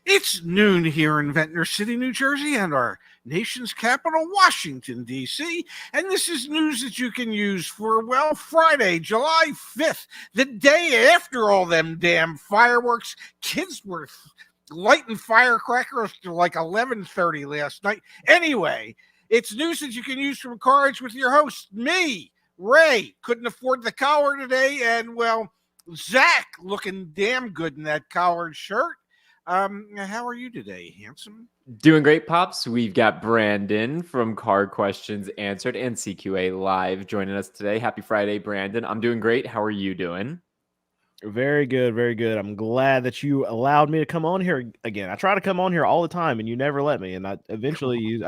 It's noon here in Ventnor City, New Jersey, and our nation's capital, Washington, D.C. And this is news that you can use for, well, Friday, July 5th, the day after all them damn fireworks. Kids were lighting firecrackers till like 11:30 last night. Anyway, it's news that you can use from CarEdge with your host, me, Ray. Couldn't afford the collar today, and, well, Zach looking damn good in that collared shirt. How are you today, handsome? Doing great, Pops. We've got Brandon from Car Questions Answered and CQA Live joining us today. Happy Friday, Brandon. I'm doing great. How are you doing? Very good, very good. I'm glad that you allowed me to come on here again. I try to come on here all the time, and you never let me. And I eventually,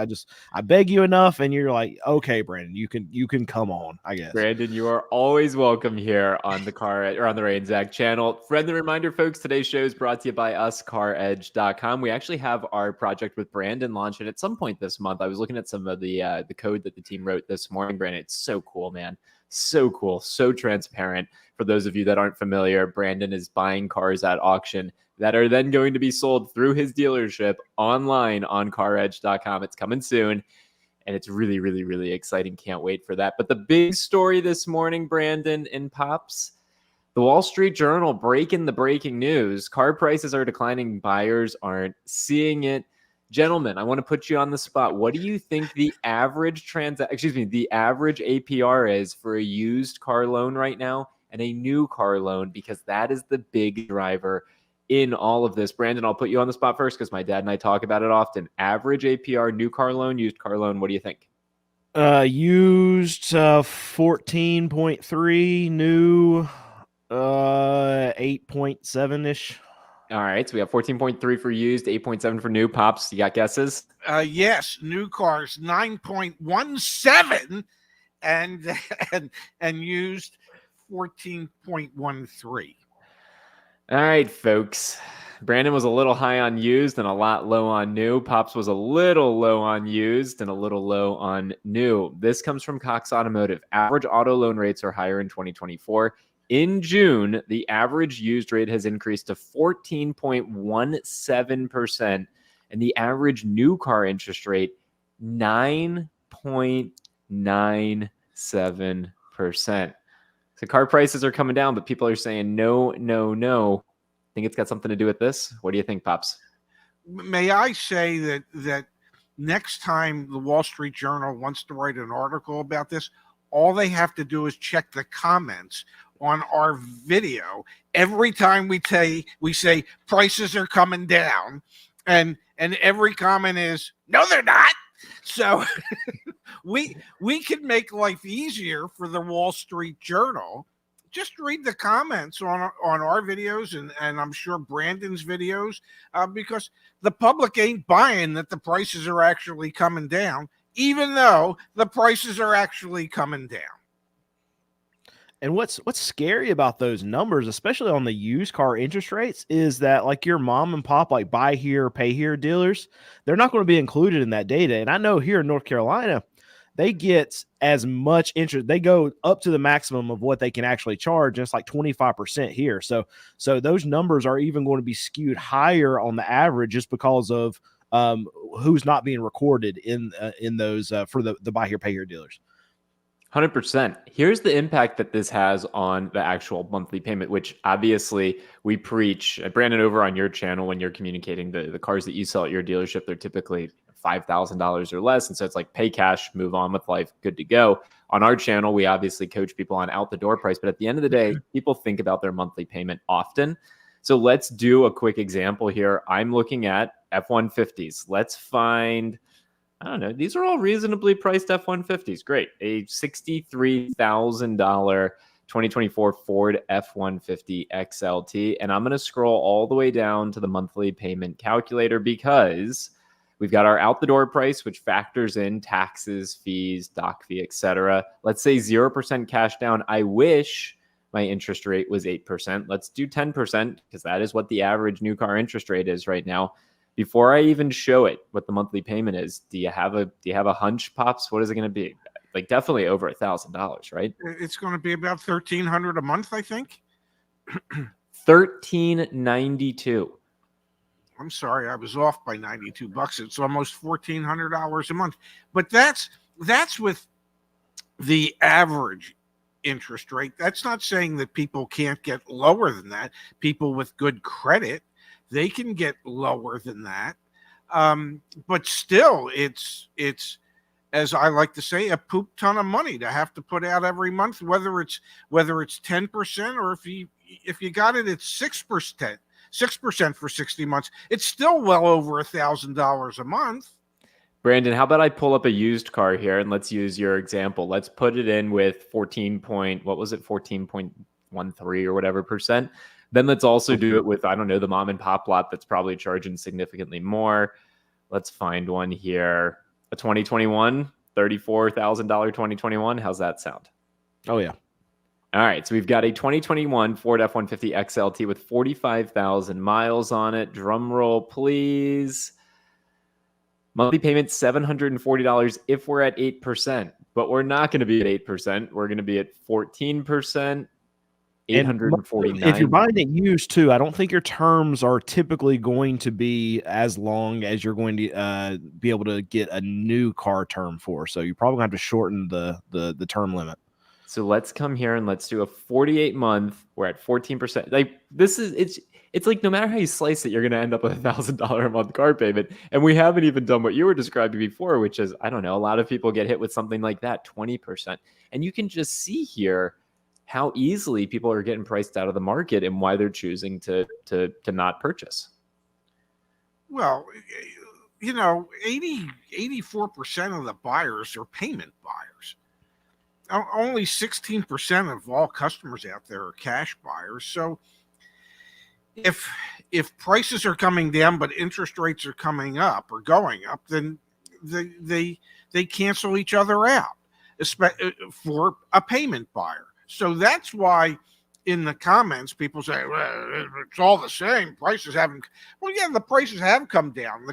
I beg you enough, and you're like, "Okay, Brandon, you can come on." I guess. Brandon, you are always welcome here on the on the Ray and Zach channel. Friendly reminder, folks, today's show is brought to you by us, CarEdge.com. We actually have our project with Brandon launching at some point this month. I was looking at some of the code that the team wrote this morning, Brandon. It's so cool, man. So cool, so transparent. For those of you that aren't familiar, Brandon is buying cars at auction that are then going to be sold through his dealership online on CarEdge.com. It's coming soon, and it's really, really, really exciting. Can't wait for that. But the big story this morning, Brandon and Pops, the Wall Street Journal breaking the breaking news. Car prices are declining. Buyers aren't seeing it. Gentlemen, I want to put you on the spot. What do you think the average the average APR is for a used car loan right now and a new car loan? Because that is the big driver in all of this. Brandon, I'll put you on the spot first because my dad and I talk about it often. Average APR, new car loan, used car loan. What do you think? Used 14.3, new 8.7 ish. All right, so we have 14.3 for used, 8.7 for new. Pops, you got guesses? Yes, new cars 9.17 and used 14.13. All right, folks. Brandon was a little high on used and a lot low on new. Pops was a little low on used and a little low on new. This comes from Cox Automotive. Average auto loan rates are higher in 2024. In June, the average used rate has increased to 14.17%, and the average new car interest rate, 9.97%. So car prices are coming down, but people are saying no, no, no. Think it's got something to do with this? What do you think, Pops? May I say that next time the Wall Street Journal wants to write an article about this, all they have to do is check the comments on our video. Every time we say prices are coming down, and every comment is no, they're not. So we can make life easier for the Wall Street Journal. Just read the comments on our videos and I'm sure Brandon's videos, because the public ain't buying that the prices are actually coming down, even though the prices are actually coming down. And what's scary about those numbers, especially on the used car interest rates, is that like your mom and pop, like buy here, pay here dealers, they're not going to be included in that data. And I know here in North Carolina, they get as much interest. They go up to the maximum of what they can actually charge. And it's like 25% here. So those numbers are even going to be skewed higher on the average just because of who's not being recorded in those for the buy here, pay here dealers. 100%. Here's the impact that this has on the actual monthly payment, which obviously we preach. Brandon, over on your channel, when you're communicating the cars that you sell at your dealership, they're typically $5,000 or less. And so it's like pay cash, move on with life, good to go. On our channel, we obviously coach people on out the door price. But at the end of the day, people think about their monthly payment often. So let's do a quick example here. I'm looking at F-150s. Let's find... I don't know. These are all reasonably priced F-150s. Great. A $63,000 2024 Ford F-150 XLT. And I'm going to scroll all the way down to the monthly payment calculator because we've got our out the door price, which factors in taxes, fees, doc fee, etc. Let's say 0% cash down. I wish my interest rate was 8%. Let's do 10% because that is what the average new car interest rate is right now. Before I even show it what the monthly payment is, do you have a hunch, Pops? What is it going to be? Like definitely over $1,000, right? It's going to be about $1,300 a month, I think. $1,392. I'm sorry, I was off by $92. It's almost $1,400 a month. But that's with the average interest rate. That's not saying that people can't get lower than that. People with good credit, they can get lower than that. But still, it's as I like to say, a poop ton of money to have to put out every month, whether it's 10% or if you got it at 6% for 60 months, it's still well over $1,000 a month. Brandon, how about I pull up a used car here and let's use your example. Let's put it in with 14.13 or whatever percent. Then let's also do it with, I don't know, the mom and pop lot that's probably charging significantly more. Let's find one here. A 2021, $34,000 2021. How's that sound? Oh, yeah. All right. So we've got a 2021 Ford F-150 XLT with 45,000 miles on it. Drum roll, please. Monthly payment, $740 if we're at 8%. But we're not going to be at 8%. We're going to be at 14%. 849. If you're buying it used too, I don't think your terms are typically going to be as long as you're going to be able to get a new car term for. So you're probably going to have to shorten the term limit. So let's come here and let's do a 48-month. We're at 14%. Like this is it's like no matter how you slice it, you're going to end up with $1,000 a month car payment. And we haven't even done what you were describing before, which is, I don't know, a lot of people get hit with something like that, 20%. And you can just see here how easily people are getting priced out of the market and why they're choosing to not purchase. Well, 84% of the buyers are payment buyers. Only 16% of all customers out there are cash buyers. So if prices are coming down but interest rates are coming up or going up, then they cancel each other out for a payment buyer. So that's why in the comments people say, well, it's all the same. Prices haven't. Well, yeah, the prices have come down.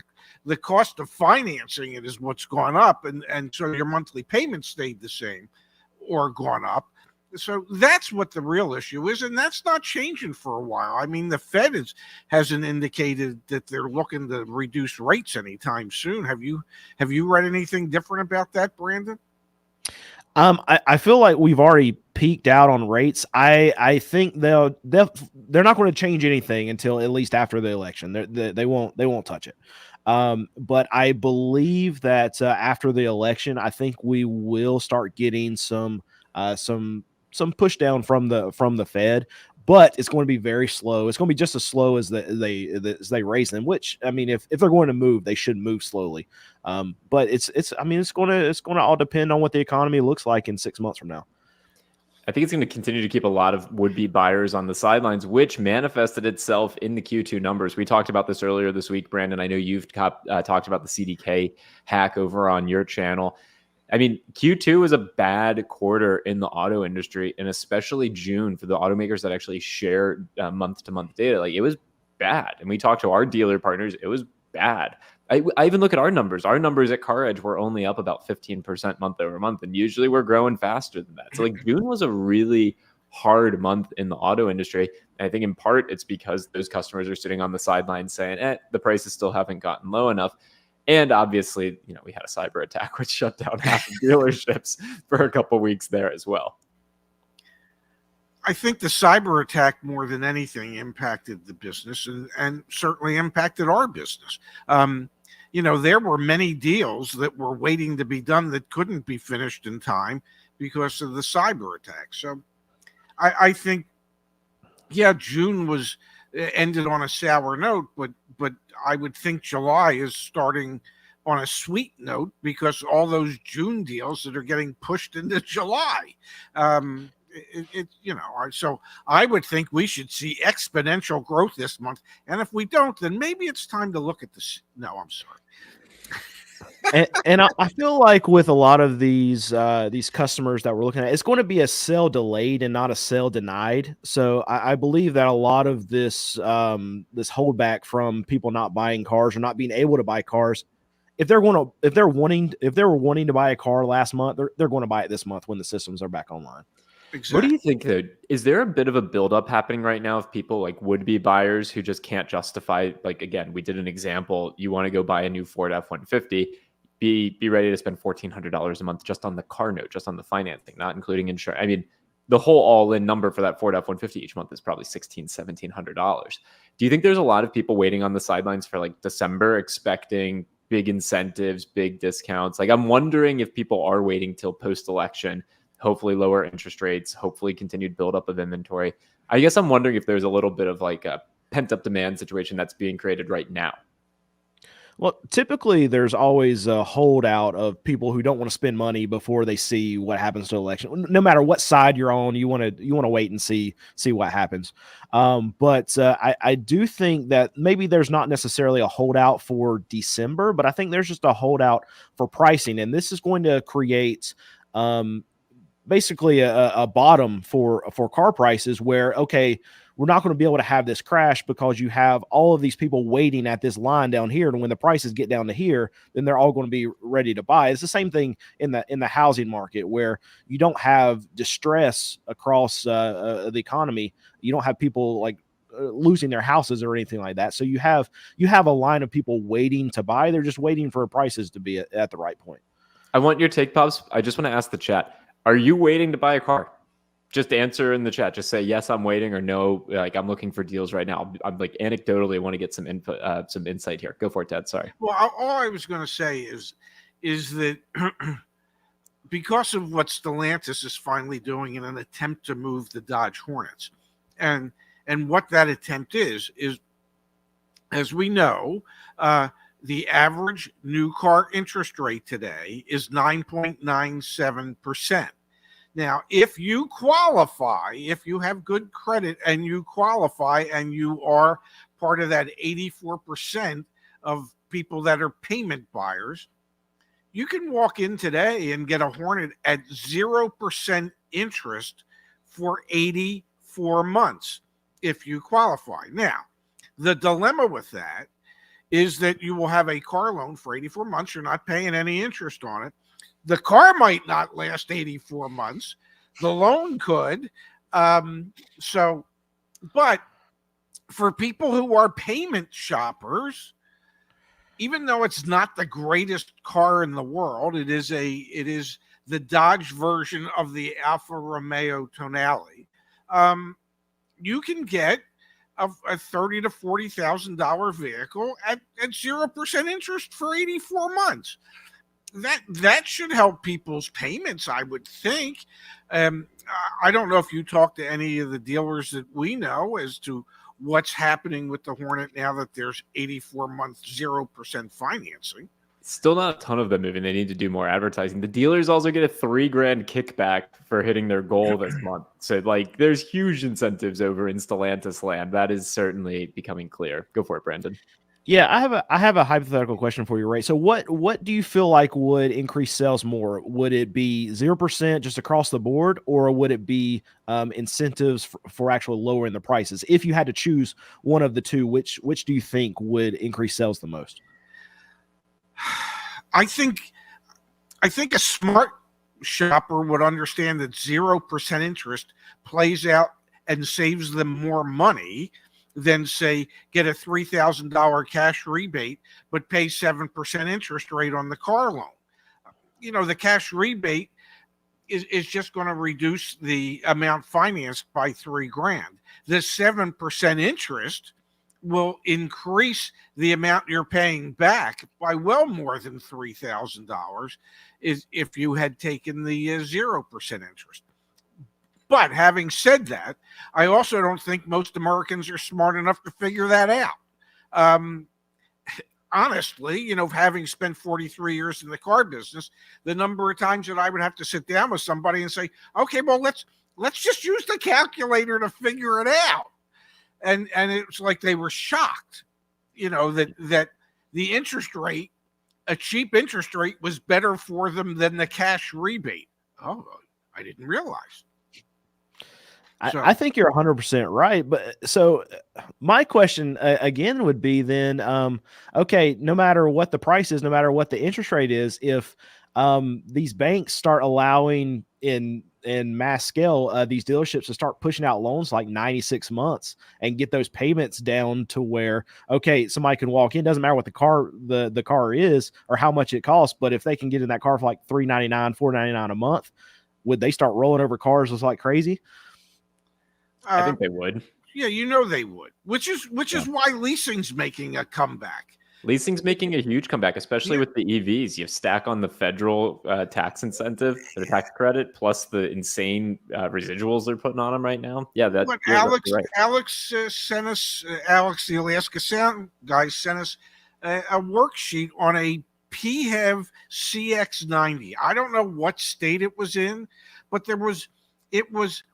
The cost of financing it is what's gone up, and so your monthly payments stayed the same or gone up. So that's what the real issue is, and that's not changing for a while. I mean, the Fed hasn't indicated that they're looking to reduce rates anytime soon. Have you read anything different about that, Brandon? I feel like we've already peaked out on rates. I think they're not going to change anything until at least after the election. They won't touch it. But I believe that after the election, I think we will start getting some push down from the Fed. But it's going to be very slow. It's going to be just as slow as they raise them. Which, I mean, if they're going to move, they should move slowly. But it's going to all depend on what the economy looks like in 6 months from now. I think it's going to continue to keep a lot of would-be buyers on the sidelines, which manifested itself in the Q2 numbers. We talked about this earlier this week, Brandon. I know you've talked about the CDK hack over on your channel. I mean, Q2 was a bad quarter in the auto industry, and especially June for the automakers that actually share month-to-month data. Like, it was bad. And we talked to our dealer partners. It was bad. I even look at our numbers. Our numbers at CarEdge were only up about 15% month over month, and usually we're growing faster than that. So, like, June was a really hard month in the auto industry. And I think in part it's because those customers are sitting on the sidelines saying, the prices still haven't gotten low enough. And obviously, we had a cyber attack which shut down half of dealerships for a couple of weeks there as well. I think the cyber attack more than anything impacted the business and certainly impacted our business. There were many deals that were waiting to be done that couldn't be finished in time because of the cyber attack. So I think, June ended on a sour note, but I would think July is starting on a sweet note because all those June deals that are getting pushed into July. So I would think we should see exponential growth this month. And if we don't, then maybe it's time to look at this. No, I'm sorry. and I feel like with a lot of these customers that we're looking at, it's going to be a sale delayed and not a sale denied. So I believe that a lot of this holdback from people not buying cars or not being able to buy cars, if they were wanting to buy a car last month, they're going to buy it this month when the systems are back online. Exactly. What do you think though? Is there a bit of a buildup happening right now of people like would-be buyers who just can't justify, like, again, we did an example. You want to go buy a new Ford F-150, be ready to spend $1,400 a month just on the car note, just on the financing, not including insurance. I mean, the whole all-in number for that Ford F-150 each month is probably $1,700. Do you think there's a lot of people waiting on the sidelines for like December, expecting big incentives, big discounts? Like, I'm wondering if people are waiting till post-election, hopefully lower interest rates, hopefully continued buildup of inventory. I guess I'm wondering if there's a little bit of like a pent-up demand situation that's being created right now. Well, typically there's always a holdout of people who don't want to spend money before they see what happens to the election. No matter what side you're on, you want to wait and see what happens. But I do think that maybe there's not necessarily a holdout for December, but I think there's just a holdout for pricing, and this is going to create basically a bottom for car prices where, okay, we're not going to be able to have this crash because you have all of these people waiting at this line down here. And when the prices get down to here, then they're all going to be ready to buy. It's the same thing in the housing market where you don't have distress across the economy. You don't have people like losing their houses or anything like that. So you have a line of people waiting to buy. They're just waiting for prices to be at the right point. I want your take, Pops. I just want to ask the chat. Are you waiting to buy a car? Just answer in the chat. Just say, yes, I'm waiting, or no, like I'm looking for deals right now. I'm like anecdotally want to get some input, some insight here. Go for it, Ted. Sorry. Well, all I was going to say is that because of what Stellantis is finally doing in an attempt to move the Dodge Hornets, and what that attempt is, as we know, the average new car interest rate today is 9.97%. Now, if you qualify, if you have good credit and you qualify and you are part of that 84% of people that are payment buyers, you can walk in today and get a Hornet at 0% interest for 84 months if you qualify. Now, the dilemma with that is that you will have a car loan for 84 months. You're not paying any interest on it. The car might not last 84 months. The loan could. But for people who are payment shoppers, even though it's not the greatest car in the world, it is the Dodge version of the Alfa Romeo Tonale. You can get a $30,000 to $40,000 vehicle at 0% interest for 84 months. That should help people's payments, I would think. I don't know if you talk to any of the dealers that we know as to what's happening with the Hornet now that there's 84 months 0% financing. Still not a ton of them moving. They need to do more advertising. The dealers also get a $3,000 kickback for hitting their goal this month. So like there's huge incentives over in Stellantis land. That is certainly becoming clear. Go for it, Brandon. Yeah, I have a hypothetical question for you, Ray. So what do you feel like would increase sales more? Would it be 0% just across the board, or would it be incentives for actually lowering the prices? If you had to choose one of the two, which do you think would increase sales the most? I think a smart shopper would understand that 0% interest plays out and saves them more money than, say, get a $3,000 cash rebate but pay 7% interest rate on the car loan. You know, the cash rebate is just going to reduce the amount financed by $3,000. The 7% interest will increase the amount you're paying back by well more than $3,000 if you had taken the 0% interest. But having said that, I also don't think most Americans are smart enough to figure that out. Honestly, you know, having spent 43 years in the car business, the number of times that I would have to sit down with somebody and say, okay, well, let's just use the calculator to figure it out. And it's like they were shocked, you know, that the interest rate, a cheap interest rate, was better for them than the cash rebate. Oh, I didn't realize. I think you're 100% right. But so my question again would be then, okay, no matter what the price is, no matter what the interest rate is, if these banks start allowing in in mass scale these dealerships to start pushing out loans like 96 months and get those payments down to where, okay, somebody can walk in, doesn't matter what the car is or how much it costs, but if they can get in that car for like $399, $499 a month, would they start rolling over cars just like crazy? I think they would. Yeah, they would. Which is why leasing's making a comeback. Leasing's making a huge comeback, especially with the EVs. You stack on the federal tax incentive, the tax credit, plus the insane residuals they're putting on them right now. Yeah, that's Alex. Right. Alex sent us. Alex, the Alaska Sound guy, sent us a worksheet on a PHEV CX-90. I don't know what state it was in, but it was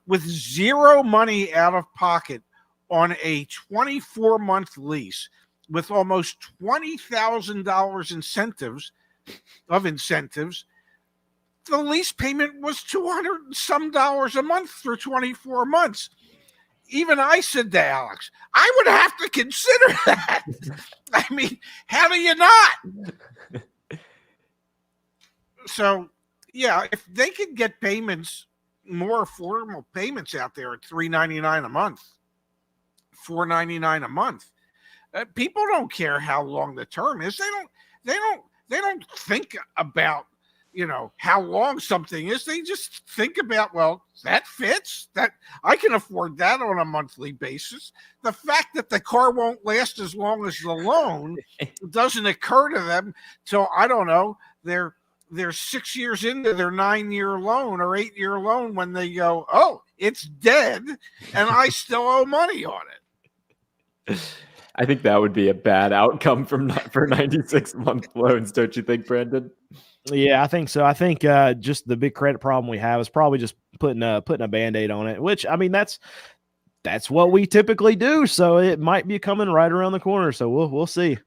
with zero money out of pocket on a 24-month lease with almost $20,000 incentives. The lease payment was $200 and some a month for 24 months. Even I said to Alex, I would have to consider that. I mean, how do you not? So, yeah, if they could get payments, more affordable payments out there at $399 a month, $499 a month, people don't care how long the term is. They don't think about how long something is. They just think about, well, that fits, that I can afford that on a monthly basis. The fact that the car won't last as long as the loan doesn't occur to them till, I don't know, they're 6 years into their 9-year loan or 8-year loan when they go, oh, it's dead and I still owe money on it. I think that would be a bad outcome for 96-month loans, don't you think, Brandon? Yeah, I think so. I think just the big credit problem we have is probably just putting a Band-Aid on it, which, I mean, that's what we typically do. So it might be coming right around the corner. So we'll see.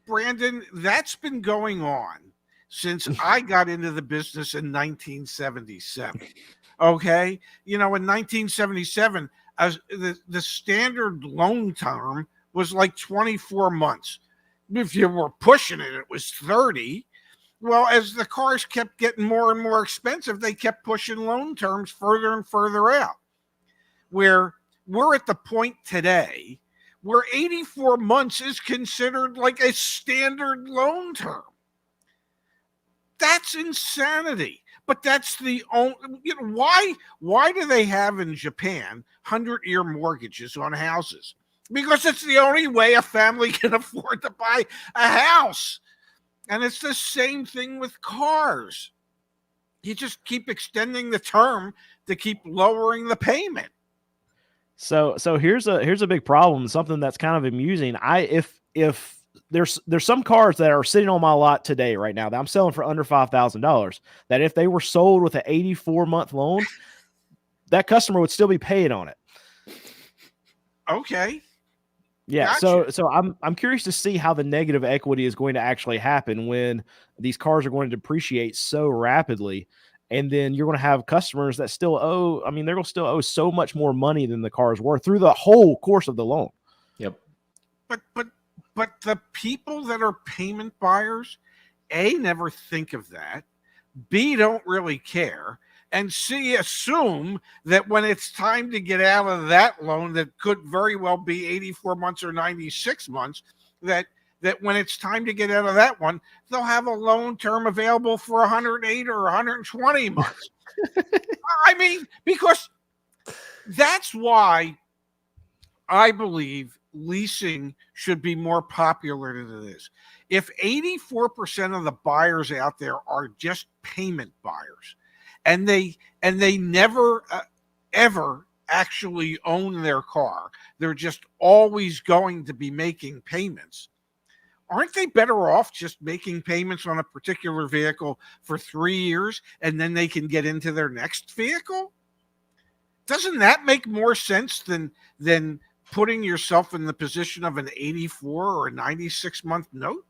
Brandon, that's been going on since I got into the business in 1977. Okay? In 1977, the standard loan term was like 24 months. If you were pushing it, it was 30. Well, as the cars kept getting more and more expensive, they kept pushing loan terms further and further out. Where we're at the point today where 84 months is considered like a standard loan term. That's insanity. But that's the only, why do they have in Japan 100-year mortgages on houses? Because it's the only way a family can afford to buy a house. And it's the same thing with cars. You just keep extending the term to keep lowering the payment. So here's a big problem, something that's kind of amusing. If there's some cars that are sitting on my lot today right now that I'm selling for under $5,000, that if they were sold with an 84-month loan, that customer would still be paying on it. Okay. Yeah, Gotcha. so I'm curious to see how the negative equity is going to actually happen when these cars are going to depreciate so rapidly, and then you're going to have customers that still owe. I mean, they're going to still owe so much more money than the car is worth through the whole course of the loan. Yep. But the people that are payment buyers, A, never think of that. B, don't really care. And C, assume that when it's time to get out of that loan that could very well be 84 months or 96 months, that when it's time to get out of that one, they'll have a loan term available for 108 or 120 months. I mean, because that's why I believe leasing should be more popular than it is. If 84% of the buyers out there are just payment buyers, and they never ever actually own their car, they're just always going to be making payments, aren't they better off just making payments on a particular vehicle for 3 years and then they can get into their next vehicle? Doesn't that make more sense than putting yourself in the position of an 84 or a 96-month note?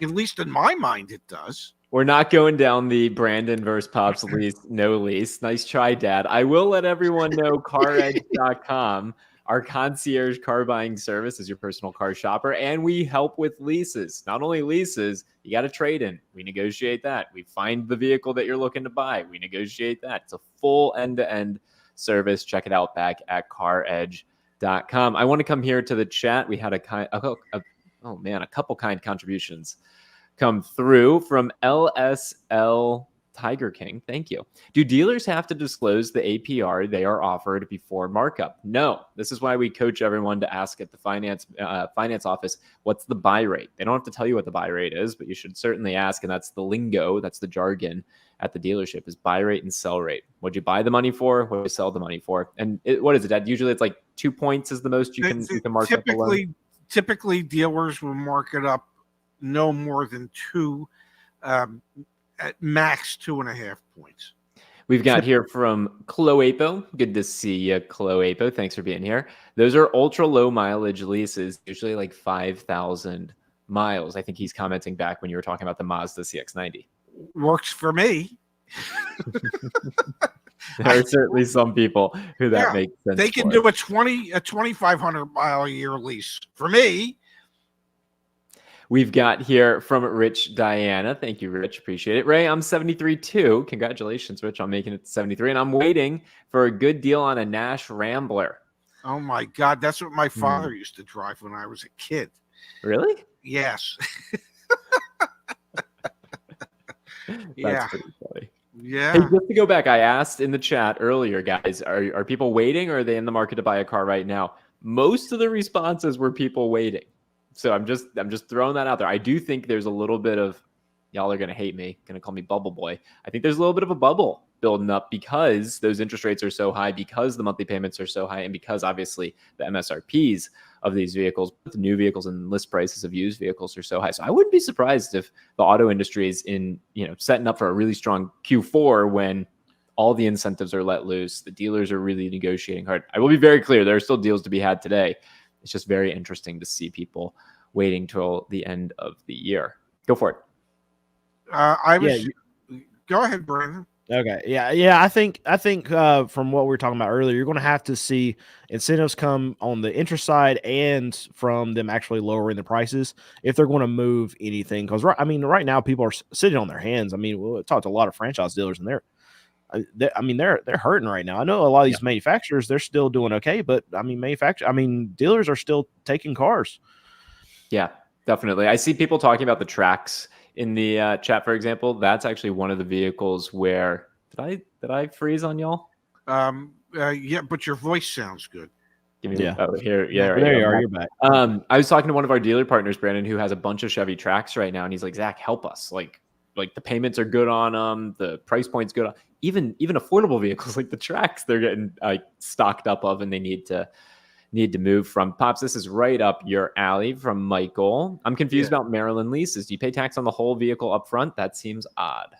At least in my mind, it does. We're not going down the Brandon versus Pops lease, no lease. Nice try, Dad. I will let everyone know CarEdge.com Our concierge car buying service is your personal car shopper, and we help with leases. Not only leases, you got to trade in. We negotiate that. We find the vehicle that you're looking to buy. We negotiate that. It's a full end-to-end service. Check it out back at CarEdge.com. I want to come here to the chat. We had a couple kind contributions come through from LSL Tiger King. Thank you. Do dealers have to disclose the APR they are offered before markup? No. This is why we coach everyone to ask at the finance office, what's the buy rate? They don't have to tell you what the buy rate is, but you should certainly ask. And that's the lingo. That's the jargon at the dealership, is buy rate and sell rate. What'd you buy the money for? What do you sell the money for? And what is it, Dad? Usually it's like 2 points is the most you can mark up. Typically, dealers will mark it up no more than two, at max 2.5 points. We've got here from Cloapo. Good to see you, Cloapo. Thanks for being here. Those are ultra low mileage leases, usually like 5,000 miles. I think he's commenting back when you were talking about the Mazda CX-90. Works for me. There are certainly some people who that makes sense. They can do a 2,500 mile a year lease. For me. We've got here from Rich Diana. Thank you, Rich. Appreciate it. Ray, I'm 73 too. Congratulations, Rich, on making it to 73. And I'm waiting for a good deal on a Nash Rambler. Oh my God. That's what my father used to drive when I was a kid. Really? Yes. That's pretty funny. Yeah. Hey, just to go back, I asked in the chat earlier, guys, are people waiting, or are they in the market to buy a car right now? Most of the responses were people waiting. So I'm just throwing that out there. I do think there's a little bit of, y'all are going to hate me, going to call me bubble boy. I think there's a little bit of a bubble building up because those interest rates are so high, because the monthly payments are so high, and because obviously the MSRPs of these vehicles, the new vehicles and list prices of used vehicles are so high. So I wouldn't be surprised if the auto industry is setting up for a really strong Q4 when all the incentives are let loose. The dealers are really negotiating hard. I will be very clear. There are still deals to be had today. It's just very interesting to see people waiting till the end of the year. Go for it. Go ahead, Brandon. Okay. Yeah. I think from what we were talking about earlier, you're going to have to see incentives come on the interest side and from them actually lowering the prices if they're going to move anything. Because right now people are sitting on their hands. I mean, we'll talk to a lot of franchise dealers, and they're hurting right now. I know a lot of these manufacturers, they're still doing okay, but dealers are still taking cars. Yeah, definitely. I see people talking about the tracks in the chat, for example. That's actually one of the vehicles where did I freeze on y'all? Yeah, but your voice sounds good. Give me here. Yeah, right, there you are. You're back. I was talking to one of our dealer partners, Brandon, who has a bunch of Chevy tracks right now, and he's like, Zach, help us. Like the payments are good on them, the price point's good on even affordable vehicles like the tracks. They're getting stocked up of, and they need to move from. Pops, this is right up your alley from Michael. I'm confused about Maryland leases. Do you pay tax on the whole vehicle up front? That seems odd.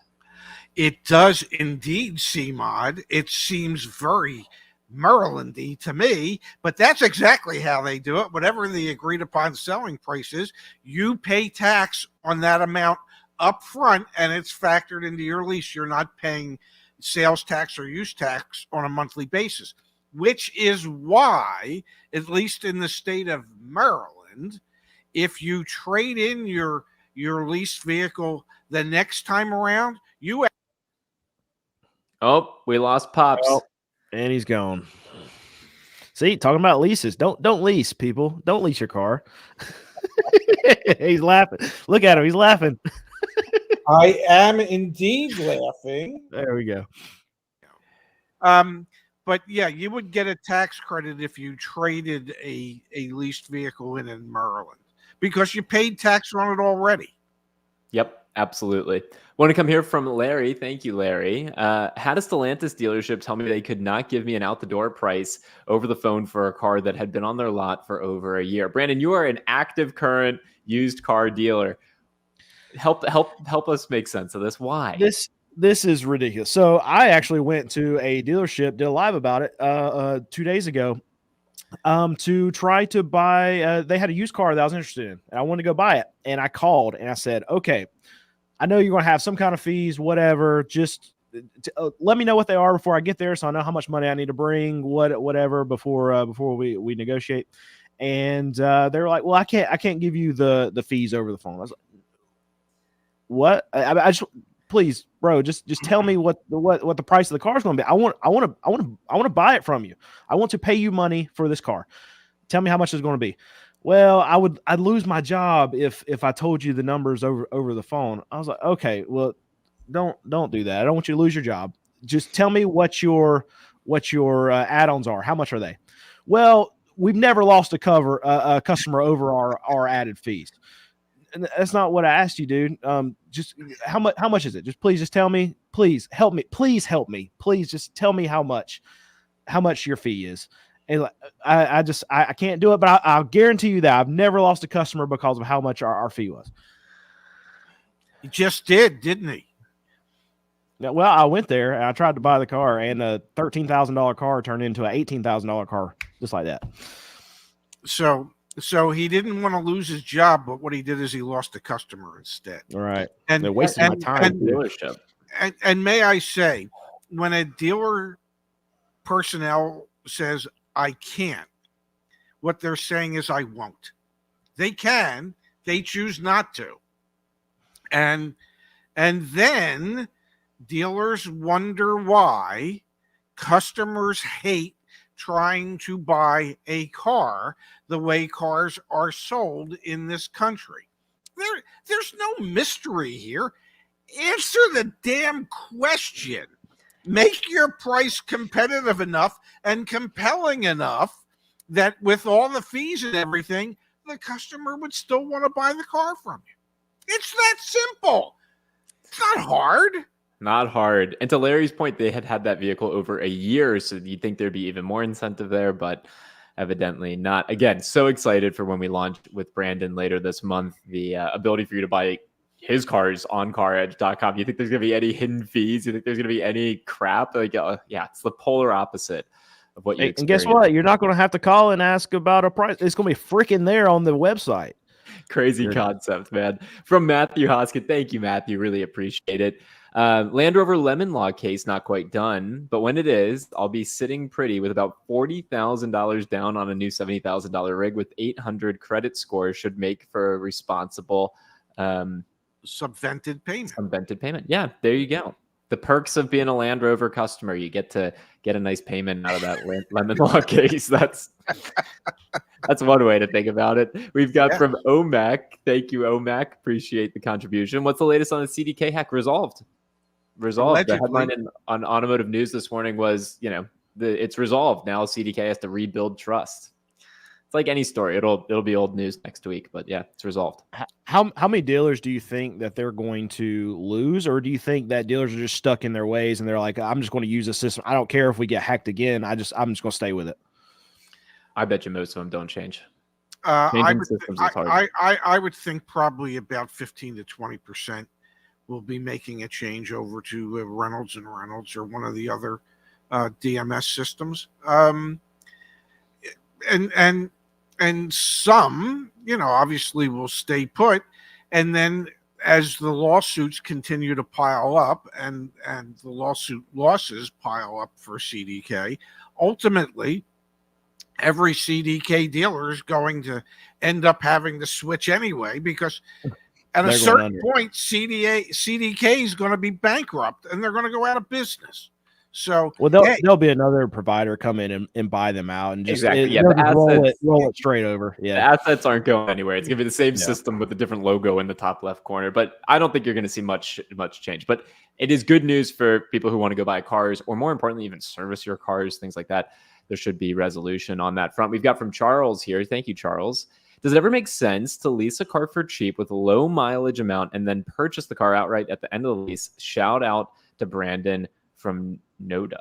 It does indeed seem odd. It seems very Maryland-y to me, but that's exactly how they do it. Whatever the agreed upon selling price is, you pay tax on that amount up front, and it's factored into your lease. You're not paying sales tax or use tax on a monthly basis, which is why, at least in the state of Maryland, if you trade in your leased vehicle the next time around, we lost Pops. And he's gone. See, talking about leases. Don't lease, people. Don't lease your car. He's laughing. Look at him. He's laughing. I am indeed laughing. There we go. But yeah, you would get a tax credit if you traded a leased vehicle in Maryland because you paid tax on it already. Yep, absolutely. Want to come here from Larry. Thank you, Larry. Had a Stellantis dealership tell me they could not give me an out-the-door price over the phone for a car that had been on their lot for over a year. Brandon, you are an active current used car dealer. Help us make sense of this. Why? This is ridiculous. So I actually went to a dealership, did a live about it 2 days ago, to try to buy. They had a used car that I was interested in, and I wanted to go buy it. And I called and I said, okay, I know you're going to have some kind of fees, whatever. Just let me know what they are before I get there, so I know how much money I need to bring, whatever before we negotiate. And they're like, well, I can't give you the fees over the phone. I was like, what? I just, please, bro, just tell me what the price of the car is going to be. I want to buy it from you. I want to pay you money for this car. Tell me how much it's going to be. Well, I'd lose my job if I told you the numbers over the phone. I was like, okay, well, don't do that. I don't want you to lose your job. Just tell me what your add-ons are. How much are they? Well, we've never lost a customer over our added fees. And that's not what I asked you, dude. Just how much is it? Just tell me. Please help me. Please help me. Please just tell me how much your fee is. And I can't do it, but I'll guarantee you that I've never lost a customer because of how much our fee was. He just did, didn't he? Yeah, well, I went there and I tried to buy the car, and a $13,000 car turned into an $18,000 car, just like that. So he didn't want to lose his job, but what he did is he lost a customer instead. All right. And they're wasting my time. Dealership. And may I say, when a dealer personnel says, I can't, what they're saying is, I won't. They can, they choose not to. And then dealers wonder why customers hate trying to buy a car the way cars are sold in this country. There's no mystery here. Answer the damn question. Make your price competitive enough and compelling enough that with all the fees and everything, the customer would still want to buy the car from you. It's that simple. It's not hard. Not hard. And to Larry's point, they had that vehicle over a year, so you'd think there'd be even more incentive there, but evidently not. Again, so excited for when we launch with Brandon later this month, the ability for you to buy his cars on CarEdge.com. Do you think there's going to be any hidden fees? Do you think there's going to be any crap? Like, yeah, it's the polar opposite of what you experience. And guess what? You're not going to have to call and ask about a price. It's going to be freaking there on the website. Crazy concept, man. From Matthew Hoskin. Thank you, Matthew. Really appreciate it. Land Rover Lemon Law case not quite done, but when it is, I'll be sitting pretty with about $40,000 down on a new $70,000 rig with 800 credit score. Should make for a responsible subvented payment. Yeah, there you go. The perks of being a Land Rover customer. You get to get a nice payment out of that Lemon Law case. That's one way to think about it. We've got from OMAC. Thank you, OMAC. Appreciate the contribution. What's the latest on the CDK hack? Resolved. Allegedly. The headline on Automotive News this morning was, it's resolved. Now CDK has to rebuild trust. It's like any story. It'll be old news next week, but yeah, it's resolved. How many dealers do you think that they're going to lose, or do you think that dealers are just stuck in their ways and they're like, I'm just going to use the system. I don't care if we get hacked again. I'm just going to stay with it. I bet you most of them don't change. I would think probably about 15 to 20% will be making a change over to Reynolds and Reynolds or one of the other DMS systems. And some, obviously will stay put. And then as the lawsuits continue to pile up and the lawsuit losses pile up for CDK, ultimately, every CDK dealer is going to end up having to switch anyway, because at a certain point, CDK is going to be bankrupt and they're going to go out of business. So, there'll be another provider come in and buy them out and just, roll it straight over. Yeah, the assets aren't going anywhere. It's going to be the same system with a different logo in the top left corner. But I don't think you're going to see much change. But it is good news for people who want to go buy cars, or more importantly, even service your cars, things like that. There should be resolution on that front. We've got from Charles here. Thank you, Charles. Does it ever make sense to lease a car for cheap with a low mileage amount and then purchase the car outright at the end of the lease? Shout out to Brandon from Noda.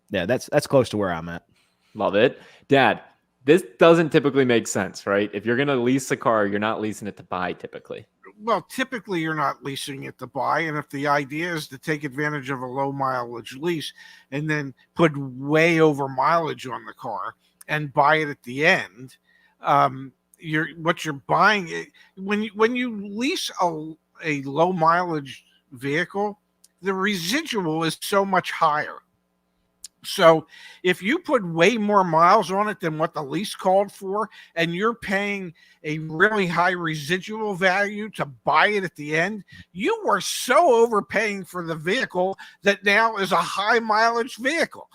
Yeah, that's close to where I'm at. Love it. Dad, this doesn't typically make sense, right? If you're going to lease a car, you're not leasing it to buy typically. Well, typically you're not leasing it to buy. And if the idea is to take advantage of a low mileage lease and then put way over mileage on the car and buy it at the end, what you're buying when you lease a low mileage vehicle, the residual is so much higher. So if you put way more miles on it than what the lease called for, and you're paying a really high residual value to buy it at the end, you were so overpaying for the vehicle that now is a high mileage vehicle.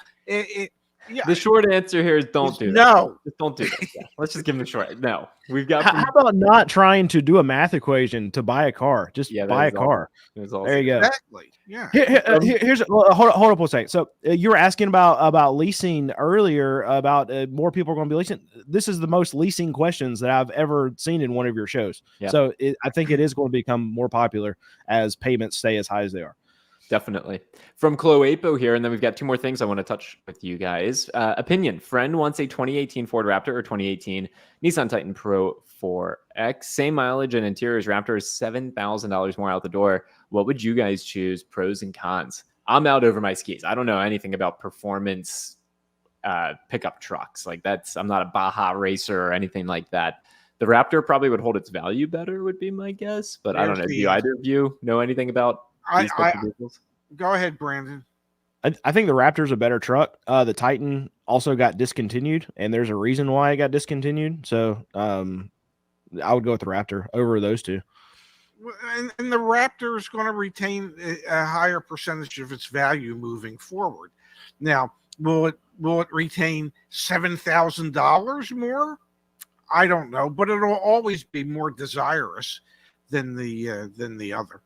Yeah, The short answer here is don't do that. no. Just don't do that. Yeah. Let's just give them the short. No, we've got. How about not trying to do a math equation to buy a car? Just buy a car. There you go. Exactly. Yeah. Here's hold up a second. So you were asking about leasing earlier, about more people are going to be leasing. This is the most leasing questions that I've ever seen in one of your shows. Yeah. So I think it is going to become more popular as payments stay as high as they are. Definitely. From Cloapo here, and then we've got two more things I want to touch with you guys. Opinion. Friend wants a 2018 Ford Raptor or 2018 Nissan Titan Pro 4X. Same mileage and interior as Raptor is $7,000 more out the door. What would you guys choose? Pros and cons. I'm out over my skis. I don't know anything about performance pickup trucks. Like I'm not a Baja racer or anything like that. The Raptor probably would hold its value better, would be my guess. But I don't know. Do either of you know anything about these types of vehicles? Go ahead, Brandon. I think the Raptor's a better truck. The Titan also got discontinued, and there's a reason why it got discontinued. So I would go with the Raptor over those two. And the Raptor is going to retain a higher percentage of its value moving forward. Now, will it retain $7,000 more? I don't know, but it'll always be more desirous than the other.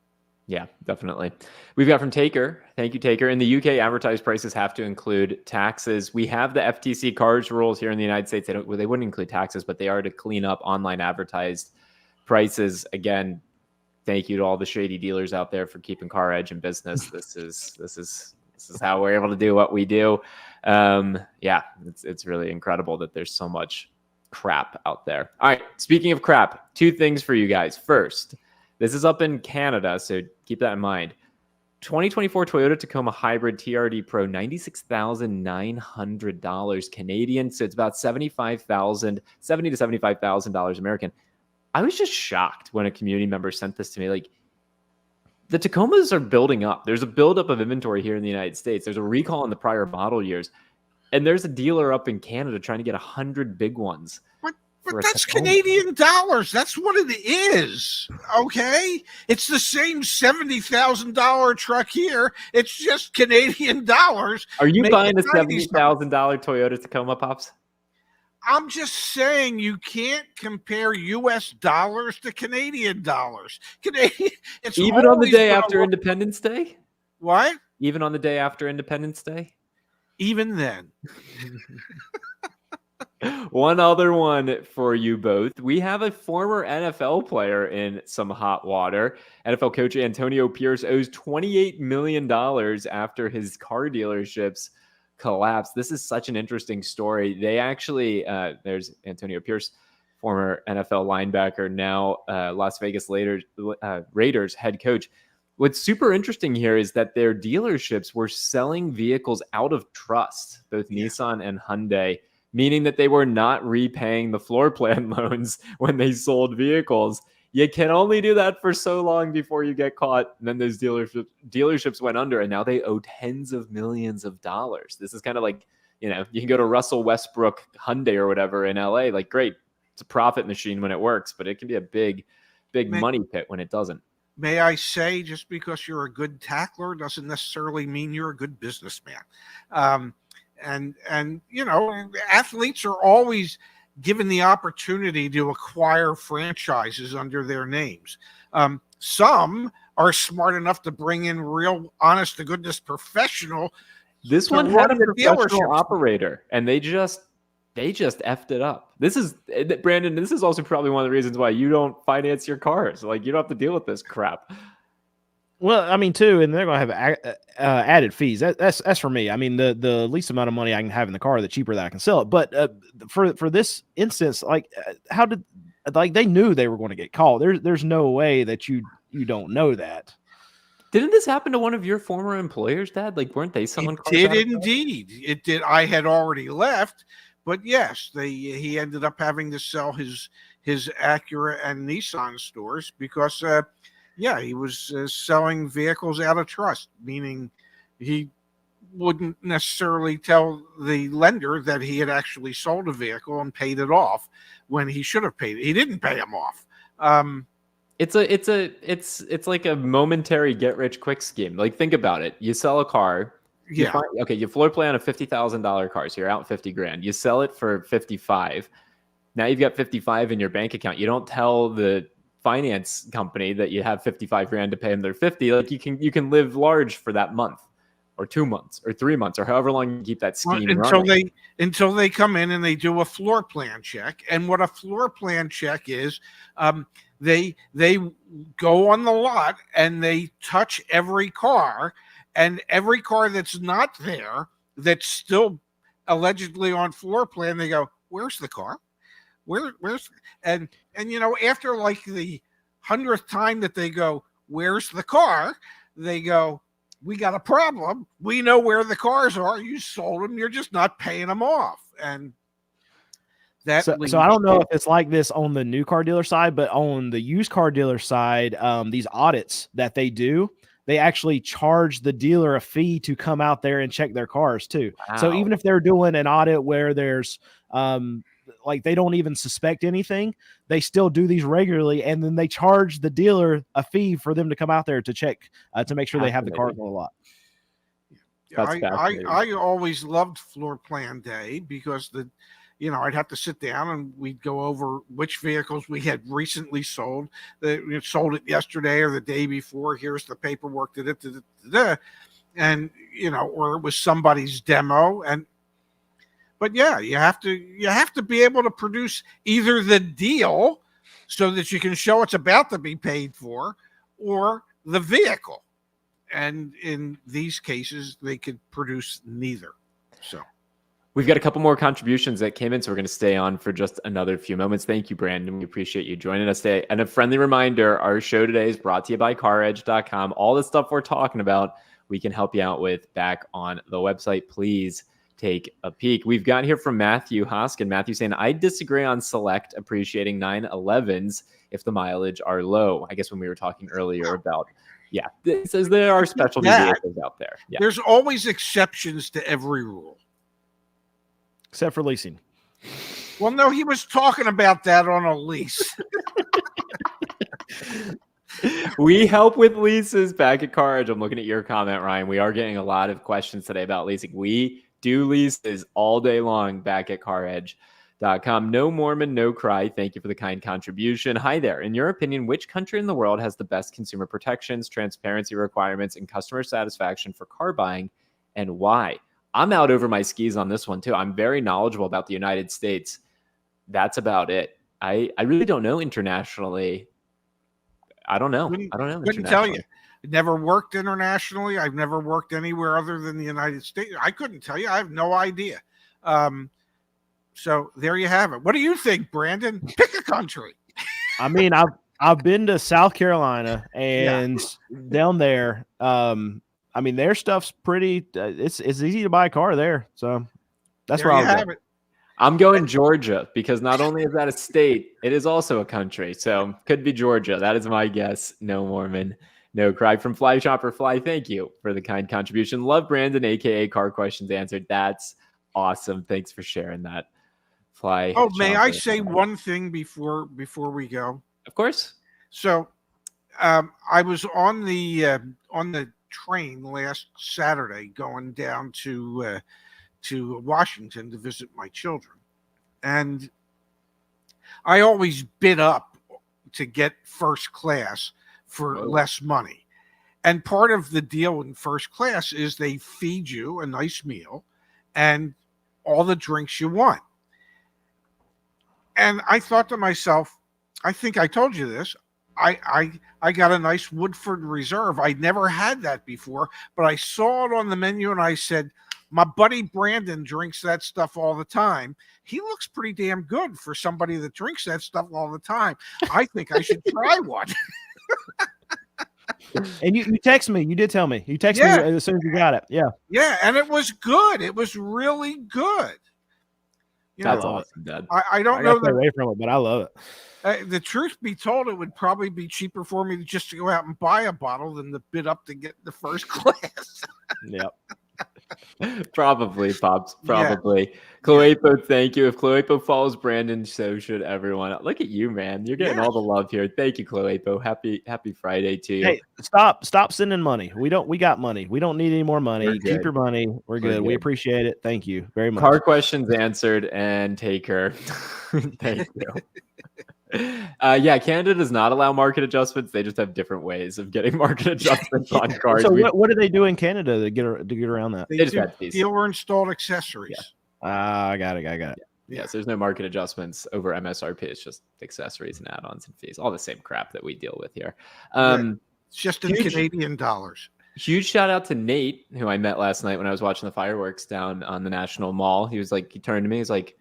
Yeah, definitely. We've got from Taker. Thank you, Taker. In the UK, advertised prices have to include taxes. We have the FTC CAREdge rules here in the United States. They wouldn't include taxes, but they are to clean up online advertised prices. Again, thank you to all the shady dealers out there for keeping CarEdge in business. This is how we're able to do what we do. Yeah, it's really incredible that there's so much crap out there. All right, speaking of crap, two things for you guys. First, this is up in Canada, so keep that in mind. 2024 Toyota Tacoma Hybrid TRD Pro, $96,900 Canadian. So it's about $70,000 to $75,000 American. I was just shocked when a community member sent this to me. Like, the Tacomas are building up. There's a buildup of inventory here in the United States. There's a recall in the prior model years. And there's a dealer up in Canada trying to get 100 big ones. But that's Canadian dollars. That's what it is. Okay? It's the same $70,000 truck here. It's just Canadian dollars. Are you buying a $70,000 Toyota Tacoma, Pops? I'm just saying you can't compare U.S. dollars to Canadian dollars. It's even on the day after Independence Day? What? Even on the day after Independence Day? Even then. One other one for you both. We have a former NFL player in some hot water. NFL coach Antonio Pierce owes $28 million after his car dealerships collapsed. This is such an interesting story. They actually, there's Antonio Pierce, former NFL linebacker, now Las Vegas Raiders head coach. What's super interesting here is that their dealerships were selling vehicles out of trust, both Nissan and Hyundai, meaning that they were not repaying the floor plan loans when they sold vehicles. You can only do that for so long before you get caught. And then those dealerships went under, and now they owe tens of millions of dollars. This is kind of like, you can go to Russell Westbrook Hyundai or whatever in LA. Like, great, it's a profit machine when it works, but it can be a big money pit when it doesn't. May I say, just because you're a good tackler doesn't necessarily mean you're a good businessman. And athletes are always given the opportunity to acquire franchises under their names. Some are smart enough to bring in real, honest to goodness professional. This one had a professional operator, and they just effed it up. This is, Brandon, this is also probably one of the reasons why you don't finance your cars. Like, you don't have to deal with this crap. Well, I mean, too, and they're going to have added fees. That's for me. I mean, the least amount of money I can have in the car, the cheaper that I can sell it. But for this instance, they knew they were going to get called. There's no way that you don't know that. Didn't this happen to one of your former employers, Dad? Like, weren't they selling cars? It did indeed. It did. I had already left, but yes, he ended up having to sell his Acura and Nissan stores because Yeah, he was selling vehicles out of trust, meaning he wouldn't necessarily tell the lender that he had actually sold a vehicle and paid it off when he should have paid it. He didn't pay him off. It's like a momentary get rich quick scheme. Like, think about it. You sell a car. Yeah. You floor plan a $50,000 car, so you're out 50 grand. You sell it for 55. Now you've got 55 in your bank account. You don't tell the finance company that you have 55 grand to pay them their 50. Like, you can live large for that month or 2 months or 3 months or however long you keep that scheme running. Until they come in and they do a floor plan check. And what a floor plan check is, they go on the lot and they touch every car, and every car that's not there, that's still allegedly on floor plan, they go, where's the car? Where's and after like the 100th time that they go, where's the car? They go, we got a problem. We know where the cars are. You sold them. You're just not paying them off. And so I don't know if it's like this on the new car dealer side, but on the used car dealer side, these audits that they do, they actually charge the dealer a fee to come out there and check their cars too. Wow. So even if they're doing an audit where there's like they don't even suspect anything, they still do these regularly, and then they charge the dealer a fee for them to come out there to check to make sure they have the cars on the lot. I always loved floor plan day because I'd have to sit down and we'd go over which vehicles we had recently sold. We sold it yesterday or the day before. Here's the paperwork, and or it was somebody's demo. But yeah, you have to be able to produce either the deal so that you can show it's about to be paid for, or the vehicle. And in these cases, they could produce neither. So. We've got a couple more contributions that came in, so we're going to stay on for just another few moments. Thank you, Brandon. We appreciate you joining us today. And a friendly reminder, our show today is brought to you by CarEdge.com. All the stuff we're talking about, we can help you out with back on the website. Please take a peek. We've got here from Matthew Hoskin. Matthew saying, I disagree on Select appreciating 911s if the mileage are low. I guess when we were talking earlier about, it says there are specialty vehicles out there. Yeah. There's always exceptions to every rule. Except for leasing. Well, no, he was talking about that on a lease. We help with leases back at CarEdge. I'm looking at your comment, Ryan. We are getting a lot of questions today about leasing. We do leases all day long back at CarEdge.com. No Mormon, no cry. Thank you for the kind contribution. Hi there. In your opinion, which country in the world has the best consumer protections, transparency requirements, and customer satisfaction for car buying, and why? I'm out over my skis on this one too. I'm very knowledgeable about the United States. That's about it. I really don't know internationally. I don't know. Couldn't tell you. Never worked internationally. I've never worked anywhere other than the United States. I couldn't tell you. I have no idea. So there you have it. What do you think, Brandon? Pick a country. I mean, I've been to South Carolina and down there. I mean, their stuff's pretty. It's easy to buy a car there, so that's where I'll have it. I'm going Georgia because not only is that a state, it is also a country. So could be Georgia. That is my guess. No Mormon, no cry. From Fly Shopper Fly. Thank you for the kind contribution. Love Brandon, aka Car Questions Answered. That's awesome. Thanks for sharing that. Fly. Oh, may I say one thing before we go? Of course. So, I was on the train last Saturday going down to Washington to visit my children, and I always bid up to get first class for less money. And part of the deal in first class is they feed you a nice meal and all the drinks you want. And I thought to myself, I think I told you this, I got a nice Woodford Reserve. I'd never had that before, but I saw it on the menu and I said, my buddy Brandon drinks that stuff all the time. He looks pretty damn good for somebody that drinks that stuff all the time. I think I should try one. And you text me. You did tell me. You text me as soon as you got it. Yeah. Yeah, and it was good. It was really good. You That's know, love it. awesome, Dad. I don't I know gotta stay that. away from it, but I love it. The truth be told, it would probably be cheaper for me just to go out and buy a bottle than to bid up to get the first class. Yep. Probably, Pops. Yeah. Probably. Cloepo, thank you. If Cloepo follows Brandon, so should everyone. Look at you, man. You're getting all the love here. Thank you, Cloepo. Happy Friday to you. Hey, stop sending money. We got money. We don't need any more money. We're Keep good. your money. We're good. We good. appreciate it. Thank you very much. Car questions answered and take her. Thank you. Yeah, Canada does not allow market adjustments. They just have different ways of getting market adjustments on cars. So what do they do in Canada to get around that? They just do had fees. dealer installed accessories. I got it. Yes, there's no market adjustments over MSRP. It's just accessories and add-ons and fees. All the same crap that we deal with here. It's just in Canadian dollars. Huge shout out to Nate, who I met last night when I was watching the fireworks down on the National Mall. He turned to me, he's like,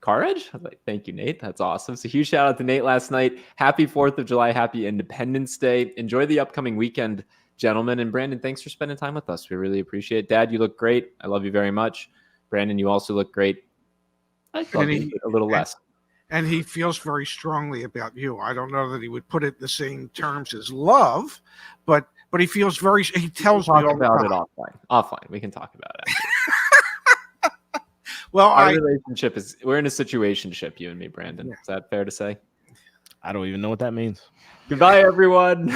CarEdge? I was like, thank you, Nate. That's awesome. So huge shout out to Nate last night. Happy 4th of July. Happy Independence Day. Enjoy the upcoming weekend, gentlemen. And Brandon, thanks for spending time with us. We really appreciate it. Dad, you look great. I love you very much. Brandon, you also look great. I love you a little less. And he feels very strongly about you. I don't know that he would put it in the same terms as love, but he feels he tells me all about it offline. We can talk about it. Well, our relationship we're in a situationship, you and me, Brandon. Yeah. Is that fair to say? I don't even know what that means. Goodbye, everyone.